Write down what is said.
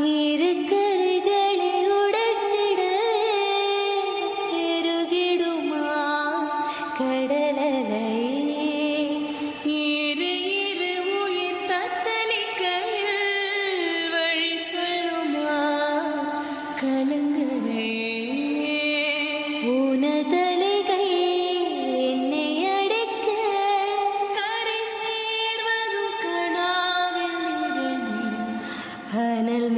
இருக்கருகளை உடைத்திட பெருகிடுமா கடலலை இரு இரு உயிர் தத்தளிக்கையில் வழி சொல்லுமா கலங்கரை உனதலைகள் என்னை அடைக்க கரை சேர்வதும் கனாவில் நிகழ்ந்திட அனல்